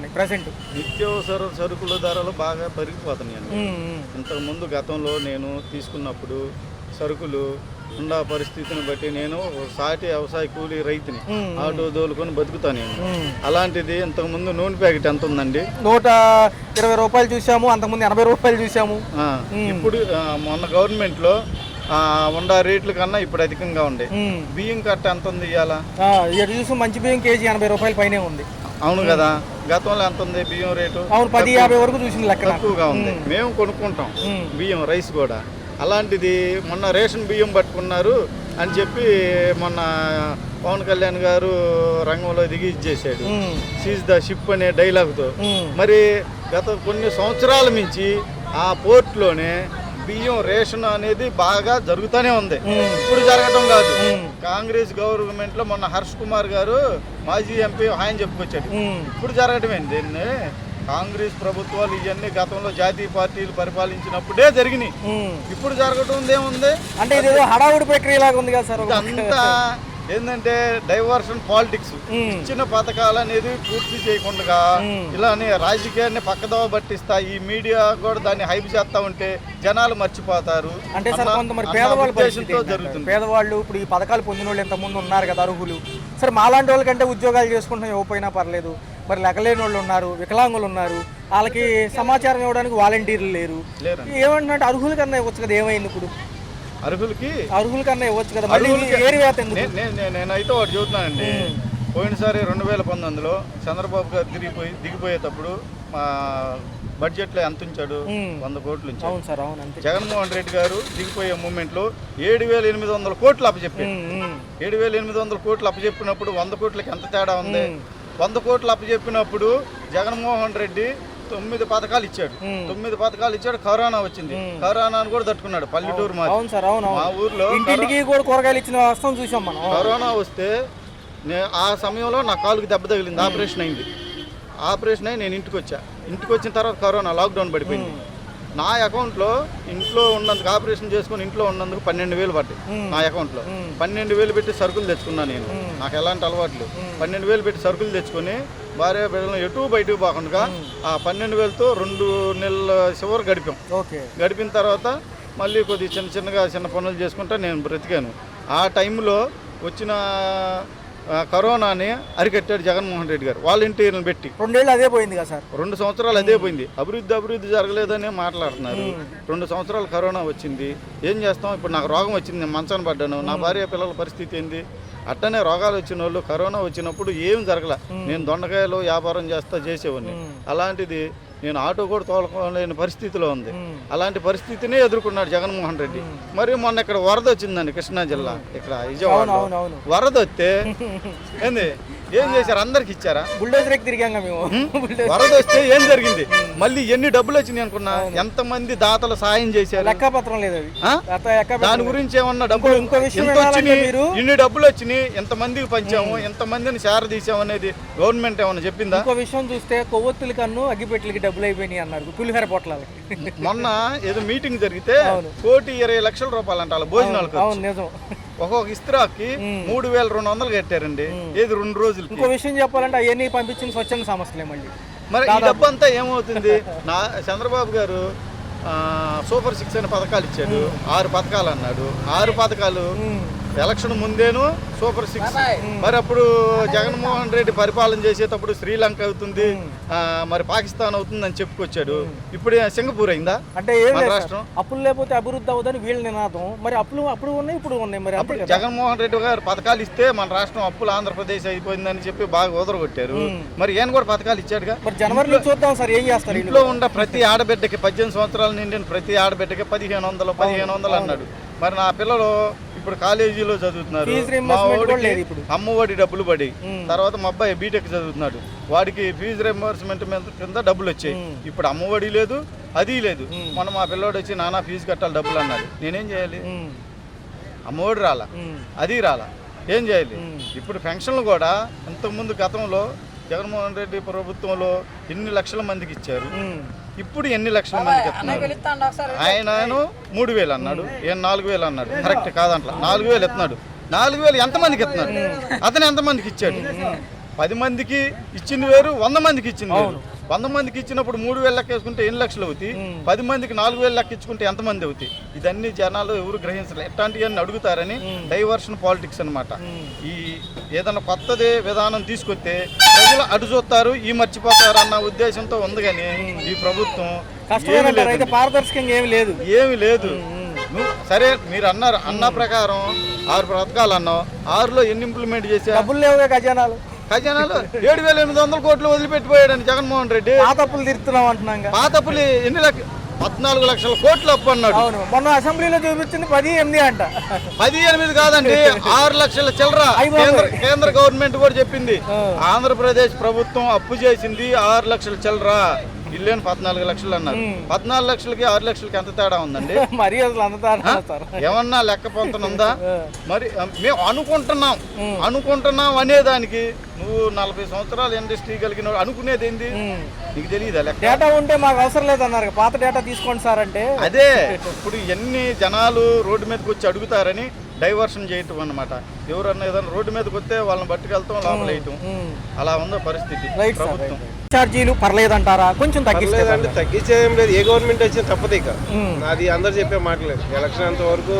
Present నిత్యావసర సరుకుల ధరలు బాగా పెరిగిపోతున్నాయండి. ఇంతకుముందు గతంలో నేను తీసుకున్నప్పుడు సరుకులు ఉన్న పరిస్థితిని బట్టి నేను సాటి వ్యవసాయ కూలీ రైతుని ఆటో దోలుకొని బతుకుతాను నేను. అలాంటిది ఇంతకుముందు నూనె ప్యాకెట్ ఎంత ఉందండి? 120 రూపాయలు చూసాము, అంతకుముందు 80 రూపాయలు చూసాము. ఇప్పుడు మొన్న గవర్నమెంట్ లో ఉండ రేట్ల కన్నా ఇప్పుడు అధికంగా ఉండే. బియ్యం కట్ట ఎంత ఉంది ఇవాళ? చూసి మంచి బియ్యం కేజీ 80 రూపాయల పైనే ఉంది. అవును కదా, గతంలో ఎంత ఉంది బియ్యం రేటు? అవును, 10-50 వరకు చూసింది లెక్క. తక్కువగా ఉంది. మేము కొనుక్కుంటాం బియ్యం, రైస్ కూడా. అలాంటిది మొన్న రేషన్ బియ్యం పట్టుకున్నారు అని చెప్పి మొన్న పవన్ కళ్యాణ్ గారు రంగంలో దిగి ఇచ్చేసాడు, సీజ్ ద షిప్ అనే డైలాగ్తో. మరి గత కొన్ని సంవత్సరాల నుంచి ఆ పోర్ట్లోనే బియ్యం రేషన్ అనేది బాగా జరుగుతూనే ఉంది. ఇప్పుడు జరగటం కాదు. కాంగ్రెస్ గవర్నమెంట్ లో మొన్న హర్ష్ కుమార్ గారు మాజీ ఎంపీ ఆయన చెప్పుకొచ్చాడు. ఇప్పుడు జరగటమేంది? దీన్ని కాంగ్రెస్ ప్రభుత్వాలు ఇవన్నీ గతంలో జాతీయ పార్టీలు పరిపాలించినప్పుడే జరిగినాయి. ఇప్పుడు జరగటం ఏముంది అంటే ఇదేదో హడావుడి ప్రక్రియ లాగా ఉంది కదా సార్. అంతా ఏంటంటే డైవర్షన్ పాలిటిక్స్. ఇచ్చిన పథకాలు అనేది పూర్తి చేయకుండా ఇలానే రాజకీయాన్ని పక్కదోవ పట్టిస్తా ఈ మీడియా కూడా దాన్ని హైప్ చేస్తా ఉంటే జనాలు మర్చిపోతారు. అంటే సార్ కొంతమంది పేదవాళ్ళ పరిస్థితి జరుగుతుంది. పేదవాళ్ళు ఇప్పుడు ఈ పథకాలు పొందిన వాళ్ళు ఎంతమంది ఉన్నారు కదా అర్హులు. సరే మాలాంటి వాళ్ళకంటే ఉద్యోగాలు చేసుకుంటాం ఇవ్వకపోయినా పర్లేదు. మరి లెక్కలేని వాళ్ళు ఉన్నారు, వికలాంగులు ఉన్నారు, వాళ్ళకి సమాచారం ఇవ్వడానికి వాలంటీర్లు లేరు. ఏమంటే అర్హుల కన్నా ఇవ్వచ్చు కదా. ఏమైంది ఇప్పుడు? అర్హుల కన్నా ఇవ్వచ్చు కదా. నేనైతే ఒకటి చెబుతున్నానండి. పోయినసారి 2019లో చంద్రబాబు గారు దిగిపోయేటప్పుడు మా బడ్జెట్ లో ఎంత ఉంచాడు? 100 కోట్లు ఉంచాడు. జగన్మోహన్ రెడ్డి గారు దిగిపోయే మూమెంట్ లో 7,800 కోట్లు అప్పచెప్పాడు. 7,800 కోట్లు అప్పచెప్పినప్పుడు 100 కోట్లకి ఎంత తేడా ఉంది? 100 కోట్లు అప్పచెప్పినప్పుడు జగన్మోహన్ రెడ్డి 9 పథకాలు ఇచ్చాడు. 9 పథకాలు ఇచ్చాడు. కరోనా వచ్చింది. కరోనాను కూడా తట్టుకున్నాడు. పల్లెటూరు మా ఊర్లో ఇంటింటికి కూడా కూరగాయలు ఇచ్చిన వస్తాం చూసాం మనం. కరోనా వస్తే ఆ సమయంలో నా కాలుకి దెబ్బ తగిలింది. ఆపరేషన్ అయి నేను ఇంటికి వచ్చిన తర్వాత కరోనా లాక్డౌన్ పడిపోయింది. నా అకౌంట్లో ఇంట్లో ఉన్నందుకు ఆపరేషన్ చేసుకుని ఇంట్లో ఉన్నందుకు 12,000 పడ్డాయి నా అకౌంట్లో. 12,000 పెట్టి సరుకులు తెచ్చుకున్నాను నేను. నాకు ఎలాంటి అలవాట్లు. 12,000 పెట్టి సరుకులు తెచ్చుకొని భార్య బిడ్డలను ఎటు బయటకు పోకుండా ఆ 12,000తో 2 నెలల చివరి గడిపిన తర్వాత మళ్ళీ కొద్ది చిన్న పనులు చేసుకుంటా నేను బ్రతికాను. ఆ టైంలో వచ్చిన కరోనాని అరికట్టాడు జగన్మోహన్ రెడ్డి గారు వాలంటీర్లను పెట్టి. 2 ఏళ్ళు అదే పోయింది కదా సార్. 2 సంవత్సరాలు అదే పోయింది. అభివృద్ధి జరగలేదని మాట్లాడుతున్నారు. 2 సంవత్సరాలు కరోనా వచ్చింది. ఏం చేస్తాం? ఇప్పుడు నాకు రోగం వచ్చింది, నేను మంచాన పడ్డాను. నా భార్య పిల్లల పరిస్థితి ఏంది? అట్టనే రోగాలు వచ్చిన వాళ్ళు కరోనా వచ్చినప్పుడు ఏం జరగల. నేను దొండకాయలు వ్యాపారం చేసేవాడిని. అలాంటిది నేను ఆటో కూడా తోలలేని పరిస్థితిలో ఉంది. అలాంటి పరిస్థితిని ఎదుర్కొన్నాడు జగన్మోహన్ రెడ్డి. మరి మొన్న ఇక్కడ వరద వచ్చిందండి, కృష్ణా జిల్లా ఇక్కడ విజయవాడ వరద వస్తే ఏంది ఏం చేశారు? అందరికి ఇచ్చారా? బుల్డోజర్ తిరిగాంగా మేము. వరద వస్తే ఏం జరిగింది? మళ్ళీ ఎన్ని డబ్బులు వచ్చినాయి అనుకున్నా? ఎంతమంది దాతలు సాయం చేశారు? లెక్కపత్రం లేదు. దాని గురించి ఏమన్నా డబ్బులు ఇన్ని డబ్బులు వచ్చినాయి, ఎంతమందికి పంచాము, ఎంతమందిని చేరదీసాము అనేది గవర్నమెంట్ ఏమన్నా చెప్పిందా? ఇంకో విషయం చూస్తే కొవ్వొత్తుల కన్ను అగ్గిపెట్లకి డబ్బులు అయిపోయినాయి అన్నారు పులిహోర పొట్లాలకి. మొన్న ఏదో మీటింగ్ జరిగితే 1,20,00,000 రూపాయలు అంట భోజనాలకు. నిజం. ఒక్కొక్క ఇస్త్రాకి 3,200 కట్టారండి. ఏది 2 రోజులు. ఇంకో విషయం చెప్పాలంటే అవన్నీ పంపించిన స్వచ్ఛంద సంస్థలే మళ్ళీ. మరి ఈ డబ్బు అంతా ఏమవుతుంది? చంద్రబాబు గారు సూపర్ 6 అనే పథకాలు ఇచ్చాడు. 6 పథకాలు అన్నాడు. 6 పథకాలు ఎలక్షన్ ముందేను సూపర్ 6. మరి అప్పుడు జగన్మోహన్ రెడ్డి పరిపాలన చేసేటప్పుడు శ్రీలంక అవుతుంది, మరి పాకిస్తాన్ అవుతుంది అని చెప్పుకొచ్చాడు. ఇప్పుడు సింగపూర్ అయిందా? అంటే రాష్ట్రం అప్పులు లేకపోతే అభివృద్ధి అవుతుందని వీళ్ళ నినాదం. మరి అప్పుడు ఉన్నాయి, ఇప్పుడు ఉన్నాయి. మరి అప్పుడు జగన్మోహన్ రెడ్డి గారు పథకాలు ఇస్తే మన రాష్ట్రం అప్పులు ఆంధ్రప్రదేశ్ అయిపోయిందని చెప్పి బాగా ఓదరగొట్టారు. మరి ఈయన కూడా పథకాలు ఇచ్చాడుగా. మరి జనవరిలో చూద్దాం సార్ ఏం చేస్తారు. ఇంట్లో ఉన్న ప్రతి ఆడబిడ్డకి 18 సంవత్సరాల నిండిన ప్రతి ఆడబిడ్డకి 1,500 అన్నాడు. మరి నా పిల్లలు ఇప్పుడు కాలేజీలో చదువుతున్నారు. మా వాడికి అమ్మఒడి డబ్బులు పడి, తర్వాత మా అబ్బాయి బీటెక్ చదువుతున్నాడు. వాడికి ఫీజు రింబర్స్మెంట్ కింద డబ్బులు వచ్చాయి. ఇప్పుడు అమ్మఒడి లేదు, అది లేదు. మొన్న మా పిల్లవాడు వచ్చి నానా ఫీజు కట్టాలి డబ్బులు అన్నాడు. నేనేం చేయాలి? అమ్మఒడి రాలా, అది రాలా, ఏం చేయాలి? ఇప్పుడు పెన్షన్లు కూడా ఇంతకుముందు గతంలో జగన్మోహన్ రెడ్డి ప్రభుత్వంలో ఎన్ని లక్షల మందికి ఇచ్చారు, ఇప్పుడు ఎన్ని లక్షల మందికి ఎత్తున్నాడు? ఆయన 3,000 అన్నాడు, ఈయన 4,000 అన్నాడు. కరెక్ట్ కాదంట. 4,000 ఎత్తున్నాడు. 4,000 ఎంతమందికి ఎత్తున్నాడు? అతను ఎంతమందికి ఇచ్చాడు? 10 మందికి ఇచ్చింది వేరు, 100 మందికి ఇచ్చింది వేరు. 100 మందికి ఇచ్చినప్పుడు 3,000 లెక్క వేసుకుంటే ఎన్ని లక్షలు అవుతాయి, 10 మందికి 4,000 లెక్క ఇచ్చుకుంటే ఎంతమంది అవుతాయి? ఇదన్నీ జనాలు ఎవరు గ్రహించలేదు. ఎట్లాంటివన్నీ అడుగుతారని డైవర్షన్ పాలిటిక్స్ అనమాట. ఈ ఏదైనా కొత్తది విధానం తీసుకొస్తే ప్రజలు అటు చూస్తారు, ఈ మర్చిపోతారు అన్న ఉద్దేశంతో ఉంది. కానీ ఈ ప్రభుత్వం పారదర్శకంగా ఏమి లేదు. నువ్వు సరే మీరు అన్నారు, అన్న ప్రకారం 6 పథకాలు అన్నావు, 6లో ఎన్ని ఇంప్లిమెంట్ చేసా? డబ్బులు లేవుగా ఖజానాలు 7,800 కోట్లు వదిలిపెట్టిపోయాడని జగన్మోహన్ రెడ్డి. పాత అప్పులు తీరుతున్నాం అంటున్నాం. పాత అప్పులు ఎన్ని 14 లక్షల కోట్లు అప్పు అన్నాడు. మొన్న అసెంబ్లీలో చూపించింది 18 అంట. 18 కాదండి, 6 లక్షల చిల్లర. కేంద్ర గవర్నమెంట్ కూడా చెప్పింది, ఆంధ్రప్రదేశ్ ప్రభుత్వం అప్పు చేసింది 6 లక్షల చిల్లర. ఇల్లేని 14 లక్షలు అన్నారు. 14 లక్షలకి 6 లక్షలకి ఎంత తేడా ఉందండి? మరి అసలు అంత తేడా ఏమన్నా లెక్క పొంతనుందా? మరి మేము అనుకుంటున్నాం అనేదానికి నువ్వు 40 సంవత్సరాలు ఇండస్ట్రీ కలిగిన అనుకునేది ఏంది? నీకు తెలియదా? లెక్క డేటా ఉంటే మాకు అవసరం లేదన్నారు, పాత డేటా తీసుకోండి సార్ అంటే. అదే ఇప్పుడు ఎన్ని జనాలు రోడ్డు మీదకి వచ్చి అడుగుతారని డైవర్షన్ చేయటం అన్నమాట. ఎవరన్నా ఏదైనా రోడ్డు మీదకి వస్తే వాళ్ళని పట్టుకెళ్తాం, లోపల వేయటం, అలా ఉందో పరిస్థితి ప్రభుత్వం. ఛార్జీలు పర్లేదంటారా? కొంచెం తగ్గించలేదంటే తగ్గించేం లేదు. ఏ గవర్నమెంట్ వచ్చినా తప్పదు. ఇక అది అందరు చెప్పే మాటలేదు. ఎలక్షన్ అంత వరకు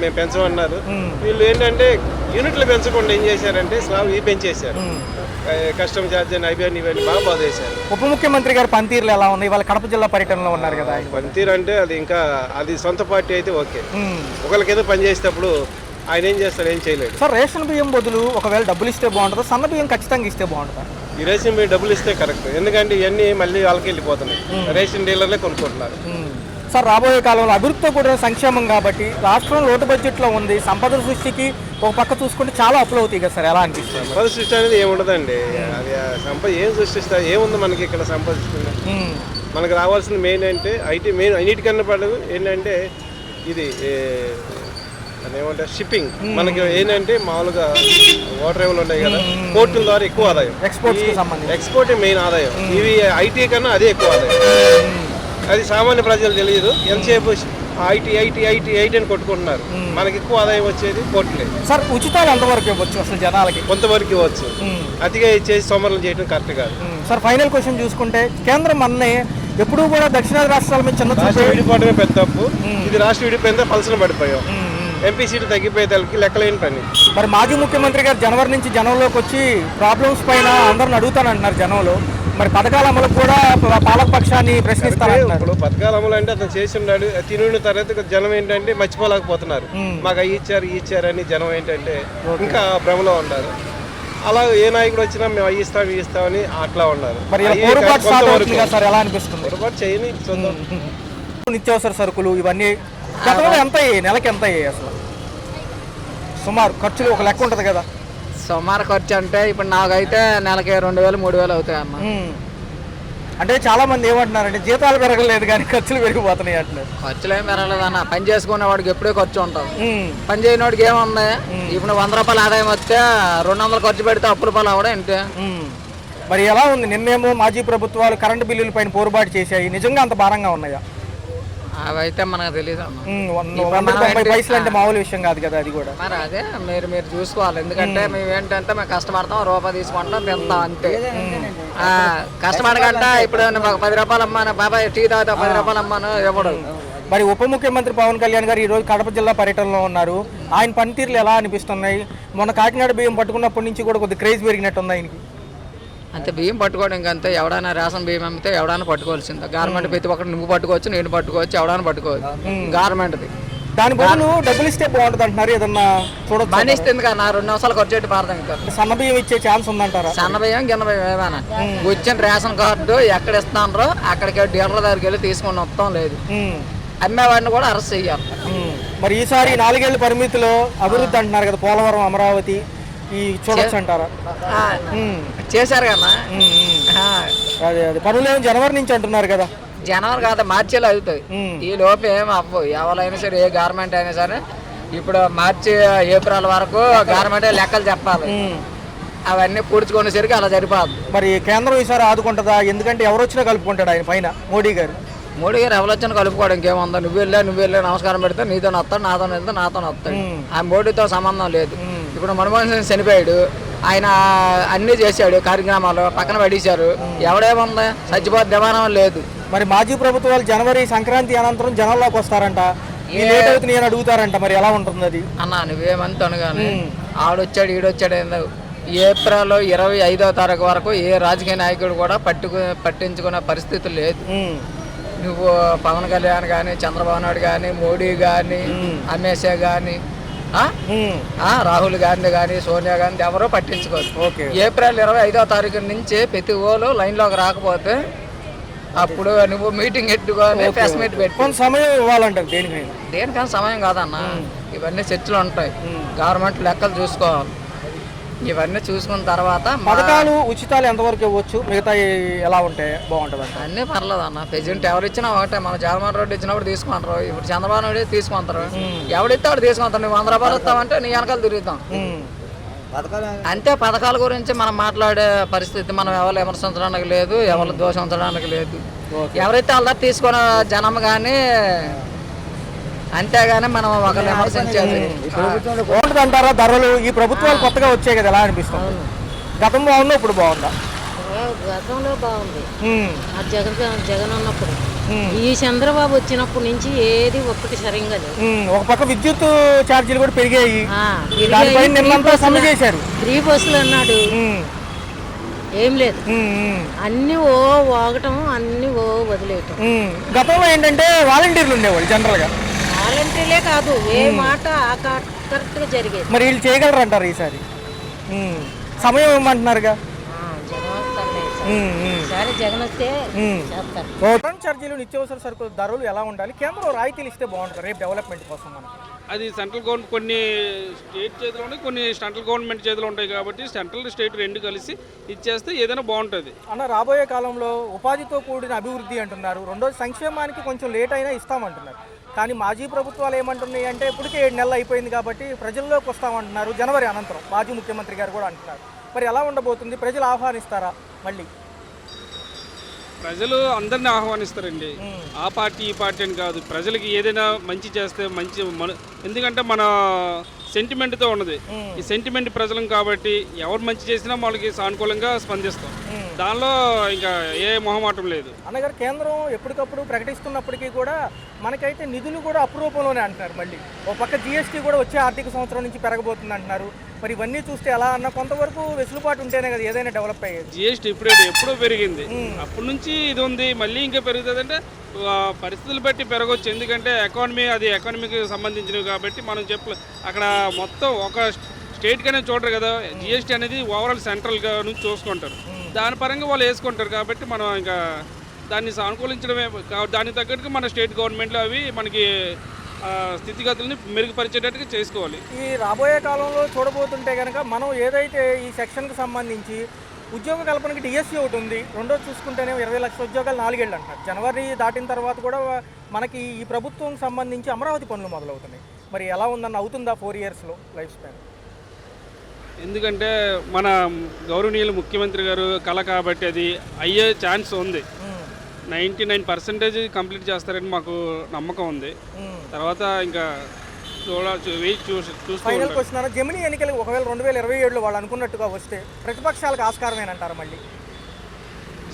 మేము పెంచమన్నారు. వీళ్ళు ఏంటంటే యూనిట్లు పెంచకుండా ఏం చేశారంటే స్లాబ్ పెంచేశారు. కస్టమ్ ఛార్జ్ అని ఇవన్నీ బాగా బాధ చేశారు. ఉప ముఖ్యమంత్రి గారు పనితీరులు ఎలా ఉన్నాయి? వాళ్ళ కడప జిల్లా పర్యటనలో ఉన్నారు కదా. పనితీరు అంటే అది ఇంకా అది సొంత పార్టీ అయితే ఓకే. ఒకరికి ఏదో పని చేసేటప్పుడు ఆయన ఏం చేస్తాడు, ఏం చేయలేదు. సార్ రేషన్ బియ్యం బదులు ఒకవేళ డబ్బులు ఇస్తే బాగుంటుందా? సన్న బియ్యం ఖచ్చితంగా ఇస్తే బాగుంటుందా? ఈ రేషన్ బియ్యం డబ్బులు ఇస్తే కరెక్ట్. ఎందుకంటే ఇవన్నీ మళ్ళీ వాళ్ళకి వెళ్ళిపోతున్నాయి. రేషన్ డీలర్లే కొనుక్కుంటున్నారు. సార్ రాబోయే కాలంలో అభివృద్ధితో కూడిన సంక్షేమం కాబట్టి రాష్ట్రం లోటు బడ్జెట్లో ఉంది. సంపద సృష్టికి ఒక పక్క చూసుకుంటే చాలా అప్పులు అవుతాయి కదా సార్, ఎలా అనిపిస్తుంది? సంపద సృష్టి అనేది ఏముండదండి. అది సంపద ఏం సృష్టిస్తా ఏముంది మనకి ఇక్కడ సంపాదిస్తుంది? మనకు రావాల్సిన మెయిన్ అంటే మెయిన్ అన్నిటికన్నా పడదు ఏంటంటే ఇది ఏమంటారు షిప్పింగ్. మనకి ఏంటంటే మామూలుగా వాటర్ రేవులు ఉన్నాయి కదా, పోర్టుల ద్వారా ఎక్కువ ఆదాయం. ఎక్స్పోర్ట్ మెయిన్ ఆదాయం. ఇవి ఐటీ కన్నా అదే ఎక్కువ ఆదాయం. అది సామాన్య ప్రజలు తెలియదు. ఎంతసేపు ఐటీ అని కొట్టుకుంటున్నారు. మనకి ఎక్కువ ఆదాయం వచ్చేది పోర్టులే. సార్ ఉచితాలు ఎంతవరకు ఇవ్వచ్చు అసలు జనాలకి? కొంతవరకు ఇవ్వచ్చు. అతిగా ఇచ్చేసి సోమరులు చేయడం కరెక్ట్ కాదు. సార్ ఫైనల్ క్వశ్చన్ చూసుకుంటే కేంద్రం అన్నీ ఎప్పుడూ కూడా దక్షిణాది రాష్ట్రాల మీద చిన్న రాష్ట్రం విడిపోవడమే పెద్ద తప్పు. ఇది రాష్ట్రం విడిపోయిందా పలసన పడిపోయాం. ఎంపీ సీటు తగ్గిపోయేదానికి లెక్కలేని పని. మరి మాజీ ముఖ్యమంత్రి గారు జనవరి నుంచి జనంలోకి వచ్చి ప్రాబ్లమ్స్ పైన అందరిని అడుగుతానంటున్నారు జనంలో. మరి పథకాల అమలు కూడా పాలకపక్షాన్ని ప్రశ్నిస్తారంటున్నారు. ఇప్పుడు పథకాల అమలు అంటే అతను చేసి ఉన్నాడు, తిని తర్వాత జనం ఏంటంటే మర్చిపోలేకపోతున్నారు. మాకు అవి ఇచ్చారు అని జనం ఏంటంటే ఇంకా భ్రమలో ఉన్నారు. అలా ఏ నాయకుడు వచ్చినా మేము అవి ఇస్తామని అట్లా ఉన్నారు. ఎలా అనిపిస్తుంది? పొరపాటు చేయని చూద్దాం. నిత్యావసర సరుకులు ఇవన్నీ గతంలో ఎంత అయ్యాయి? నెలకి ఎంత అయ్యాయి అసలు సుమారు ఖర్చులు? ఒక లెక్క ఉంటుంది కదా సుమారు ఖర్చు. అంటే ఇప్పుడు నాకైతే నెలకి 2,000 3,000 అవుతాయి అన్న. అంటే చాలా మంది ఏమంటున్నారంటే జీతాలు పెరగలేదు కానీ ఖర్చులు పెరిగిపోతున్నాయి అంటున్నారు. ఖర్చులు ఏం పెరగలేదు అన్న. పని చేసుకునే వాడికి ఎప్పుడే ఖర్చు ఉంటుంది. పని చేయని వాడికి ఏముంది? ఇప్పుడు 100 రూపాయలు ఆదాయం వస్తే 200 ఖర్చు పెడితే అప్పుల పాలు అవడం ఏంటి? మరి ఎలా ఉంది? నిన్నేమో మాజీ ప్రభుత్వాలు కరెంటు బిల్లుల పైన పోరుబాటు చేశాయి. నిజంగా అంత భారంగా ఉన్నాయా? అవైతే మనకు తెలియదు అన్న. 190 పైసలు అంటే మామూలు విషయం కాదు కదా అది కూడా. మరి అదే మీరు చూసుకోవాలి. ఎందుకంటే మేము ఏంటంటే మేము కష్టపడతాం, రూపాయి తీసుకుంటాం, తింటాం అంతే. కష్టపడకంటే ఇప్పుడు 10 రూపాయలు అమ్మాను బాబాయ్ టీ తాగుతా 10 రూపాయలు అమ్మాను ఇవ్వడు. మరి ఉప ముఖ్యమంత్రి పవన్ కళ్యాణ్ గారు ఈరోజు కడప జిల్లా పర్యటనలో ఉన్నారు. ఆయన పనితీరులు ఎలా అనిపిస్తున్నాయి? మొన్న కాకినాడ బియ్యం పట్టుకున్నప్పటి నుంచి కూడా కొద్దిగా క్రేజ్ పెరిగినట్టుంది ఆయనకి. అంతే బియ్యం పట్టుకోవడం ఇంకంతే. ఎవడైనా రేషన్ బియ్యం అమ్మితే ఎవడైనా పట్టుకోవాల్సిందే. గవర్నమెంట్ ప్రతి ఒక్కటి నువ్వు పట్టుకోవచ్చు, నేను పట్టుకోవచ్చు, ఎవడైనా పట్టుకోవచ్చు. గవర్నమెంట్ది దాని బదులు డబ్బులు ఇస్తే బాగుంటుంది అంటున్నారు. ఏదన్నా చూడొచ్చు. పని ఇస్తే ఎందుకన్నా 2 నిమిషాలు ఖర్చు పెట్టి పారదాం. ఇంకా సన్న బియ్యం ఇచ్చే ఛాన్స్ ఉందంటారా? సన్న బియ్యం గిన్న బియ్యం ఏమైనా వచ్చిన రేషన్ కార్డు ఎక్కడ ఇస్తానో అక్కడికి డీలర్ దగ్గరికి వెళ్ళి తీసుకొని వస్తాం. లేదు అమ్మేవాడిని కూడా అరెస్ట్ చేయాలి. మరి ఈసారి 4 ఏళ్ల పరిమితిలో అభివృద్ధి అంటున్నారు కదా, పోలవరం అమరావతి ఈ చూడొచ్చు అంటారా? చేశారు కదా. అదే పనులు ఏమో జనవరి నుంచి అంటున్నారు కదా. జనవరి కాదు మార్చిలో అవుతాయి. ఈ లోపు ఏమి అవ్వవు. ఎవరైనా సరే ఏ గవర్నమెంట్ అయినా సరే ఇప్పుడు మార్చి ఏప్రిల్ వరకు గవర్నమెంట్ లెక్కలు చెప్పాలి. అవన్నీ పూడ్చుకునేసరికి అలా సరిపోదు. మరి కేంద్రం ఈసారి ఆదుకుంటుందా? ఎందుకంటే ఎవరు వచ్చినా కలుపుకుంటాడు ఆయన పైన మోడీ గారు ఎవరు వచ్చినా కలుపుకోవడం ఇంకేముందా? నువ్వు వెళ్ళి నమస్కారం పెడితే నీతో వస్తాడు, నాతో వెళ్తే నాతో వస్తాడు. ఆ మోడీతో సంబంధం లేదు. ఇప్పుడు మన్మోహన్ సింగ్ చనిపోయాడు, ఆయన అన్నీ చేశాడు కార్యక్రమాలు, పక్కన పడేశారు. ఎవడేముంది, చచ్చిపోతే దివానం లేదు. మరి మాజీ ప్రభుత్వాలు జనవరి సంక్రాంతి అనంతరం జనంలోకి వస్తారంట, లేట్ అవుతుంది అని అడుగుతారంట, మరి ఎలా ఉంటుంది అది? అన్నా నువ్వేమంటాను కానీ ఆడొచ్చాడు ఈడొచ్చాడు ఏప్రిల్ 25వ తారీఖు వరకు ఏ రాజకీయ నాయకుడు కూడా పట్టించుకునే పరిస్థితి లేదు. నువ్వు పవన్ కళ్యాణ్ కానీ, చంద్రబాబు నాయుడు కానీ, మోడీ కానీ, అమిత్ షా కానీ, రాహుల్ గాంధీ కానీ, సోనియా గాంధీ ఎవరో పట్టించుకోరు. ఏప్రిల్ 25వ తారీఖు నుంచి ప్రతి ఓళ్ళు లైన్లోకి రాకపోతే అప్పుడు నువ్వు మీటింగ్ పెట్టుకొని ప్రెస్ మీట్ పెట్టుకొని సమయం ఇవ్వాలంటారు. దేనికైనా సమయం కాదన్న, ఇవన్నీ చర్చలు ఉంటాయి. గవర్నమెంట్ లెక్కలు చూసుకోవాలి. ఇవన్నీ చూసుకున్న తర్వాత పథకాలు ఉచితాలు ఎంతవరకు ఇవ్వచ్చు, మిగతా ఎలా ఉంటే బాగుంటుంది? అన్నీ పర్లేదు అన్న. ప్రెసిడెంట్ ఎవరు ఇచ్చినా ఒకటే. మన జగన్మోహన్ రెడ్డి ఇచ్చినప్పుడు తీసుకుంటారు, ఇప్పుడు చంద్రబాబు నాయుడు తీసుకుంటారు. ఎవడిస్తే వాడు తీసుకుంటారు. నువ్వు 100 రూపాయలు ఇస్తావంటే నీ వెనకాల తిరుగుతాం అంతే. పథకాల గురించి మనం మాట్లాడే పరిస్థితి మనం ఎవరు విమర్శించడానికి లేదు, ఎవరు దోషించడానికి లేదు. ఎవరైతే అలా తీసుకున్న జనం కానీ, అంతేగాని మనం ఒకరు విమర్శించేది అంటారా? ధరలు ఈ ప్రభుత్వాలు కొత్తగా వచ్చాయి కదా, ఎలా అనిపిస్తుంది? గతం బాగుందా, ఇప్పుడు బాగుందా? గతంలో బాగుంది. జగన్ ఉన్నప్పుడు, ఈ చంద్రబాబు వచ్చినప్పటి నుంచి ఏది ఒక్కటి సరిగ్గా లేదు. ఒక పక్క విద్యుత్ ఛార్జీలు కూడా పెరిగాయి, చేశారు. 3 బస్సులు అన్నాడు, ఏం లేదు. అన్ని ఓ వాగటం, అన్ని ఓ వదిలేయటం. గతంలో ఏంటంటే వాలంటీర్లు ఉండేవాళ్ళు జనరల్ గా. వాలంటీర్లే కాదు, ఏ మాట కరెక్ట్ గా జరిగేది. మరి వీళ్ళు చేయగలరు అంటారు ఈసారి? సమయం ఇవ్వమంటున్నారుగా. జగన్ వస్తే చేస్తారు. ఛార్జీలు, నిత్యావసర సరుకుల ధరలు ఎలా ఉండాలి? కేంద్రం రాయితీలు ఇస్తే బాగుంటుంది రేపు డెవలప్మెంట్ కోసం. మనం అది సెంట్రల్ గవర్నమెంట్ కొన్ని స్టేట్ చేతిలో ఉంటాయి, కొన్ని సెంట్రల్ గవర్నమెంట్ చేతిలో ఉంటాయి. కాబట్టి సెంట్రల్ స్టేట్ రెండు కలిసి ఇచ్చేస్తే ఏదైనా బాగుంటుంది అన్న. రాబోయే కాలంలో ఉపాధితో కూడిన అభివృద్ధి అంటున్నారు, రెండోది సంక్షేమానికి కొంచెం లేట్ అయినా ఇస్తామంటున్నారు. కానీ మాజీ ప్రభుత్వాలు ఏమంటున్నాయి అంటే ఇప్పటికే 7 నెలలు అయిపోయింది కాబట్టి ప్రజల్లోకి వస్తామంటున్నారు జనవరి అనంతరం. మాజీ ముఖ్యమంత్రి గారు కూడా అంటున్నారు. మరి ఎలా ఉండబోతుంది? ప్రజలు ఆహ్వానిస్తారా? మళ్ళీ ప్రజలు అందరినీ ఆహ్వానిస్తారండి. ఆ పార్టీ ఈ పార్టీ అని కాదు. ప్రజలకి ఏదైనా మంచి చేస్తే మంచి ఎందుకంటే మన సెంటిమెంట్తో ఉన్నది. ఈ సెంటిమెంట్ ప్రజలం కాబట్టి ఎవరు మంచి చేసినా వాళ్ళకి సానుకూలంగా స్పందిస్తాం. దానిలో ఇంకా ఏ మొహమాటం లేదు. అన్నగారు కేంద్రం ఎప్పటికప్పుడు ప్రకటిస్తున్నప్పటికీ కూడా మనకైతే నిధులు కూడా అప్రూపంలోనే అంటున్నారు. మళ్ళీ ఒక పక్క జీఎస్టీ కూడా వచ్చే ఆర్థిక సంవత్సరం నుంచి పెరగబోతుంది అంటున్నారు. మరి ఇవన్నీ చూస్తే ఎలా అన్న కొంతవరకు వెసులుబాటు ఉంటేనే కదా ఏదైనా డెవలప్ అయ్యేది. జీఎస్టీ ఎప్పుడో పెరిగింది, అప్పటి నుంచి ఇది ఉంది, మళ్ళీ ఇంకా పెరుగుతుంది అంటే పరిస్థితులు బట్టి పెరగవచ్చు. ఎందుకంటే ఎకానమీకి సంబంధించినవి కాబట్టి మనం అక్కడ మొత్తం ఒక స్టేట్గానే చూడరు కదా. జిఎస్టీ అనేది ఓవరాల్ సెంట్రల్గా నుంచి చూసుకుంటారు, దాని పరంగా వాళ్ళు వేసుకుంటారు. కాబట్టి మనం ఇంకా దాన్ని సానుకూలించడమే. దానికి తగ్గట్టుగా మన స్టేట్ గవర్నమెంట్లు అవి మనకి స్థితిగతుల్ని మెరుగుపరిచేటట్టుగా చేసుకోవాలి. ఈ రాబోయే కాలంలో చూడబోతుంటే కనుక మనం ఏదైతే ఈ సెక్షన్కి సంబంధించి ఉద్యోగ కల్పనకి డిఎస్సీ ఒకటి ఉంది, రెండోది చూసుకుంటేనే 20 లక్షల ఉద్యోగాలు 4 ఏళ్ళు అంటారు. జనవరి దాటిన తర్వాత కూడా మనకి ఈ ప్రభుత్వం సంబంధించి అమరావతి పనులు మొదలవుతున్నాయి. మరి ఎలా ఉందన్న, అవుతుందా 4 ఇయర్స్లో లైఫ్ స్పాన్? ఎందుకంటే మన గౌరవనీయులు ముఖ్యమంత్రి గారు కళ కాబట్టి అది అయ్యే ఛాన్స్ ఉంది. 99% కంప్లీట్ చేస్తారని మాకు నమ్మకం ఉంది. తర్వాత ఇంకా ఫైనల్ క్వశ్చన్, జమినీ ఎన్నికలు ఒకవేళ 2027లో వాళ్ళు అనుకున్నట్టుగా వస్తే ప్రతిపక్షాలకు ఆస్కారమేనంటారు? మళ్ళీ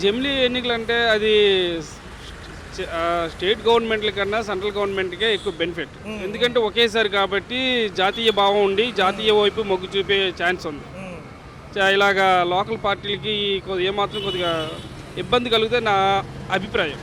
జమినీ ఎన్నికలు అంటే అది స్టేట్ గవర్నమెంట్ల కన్నా సెంట్రల్ గవర్నమెంట్కే ఎక్కువ బెనిఫిట్. ఎందుకంటే ఒకేసారి కాబట్టి జాతీయ భావం ఉండి జాతీయ వైపు మొగ్గు చూపే ఛాన్స్ ఉంది. ఇలాగా లోకల్ పార్టీలకి ఏమాత్రం కొద్దిగా ఇబ్బంది కలిగితే నా అభిప్రాయం.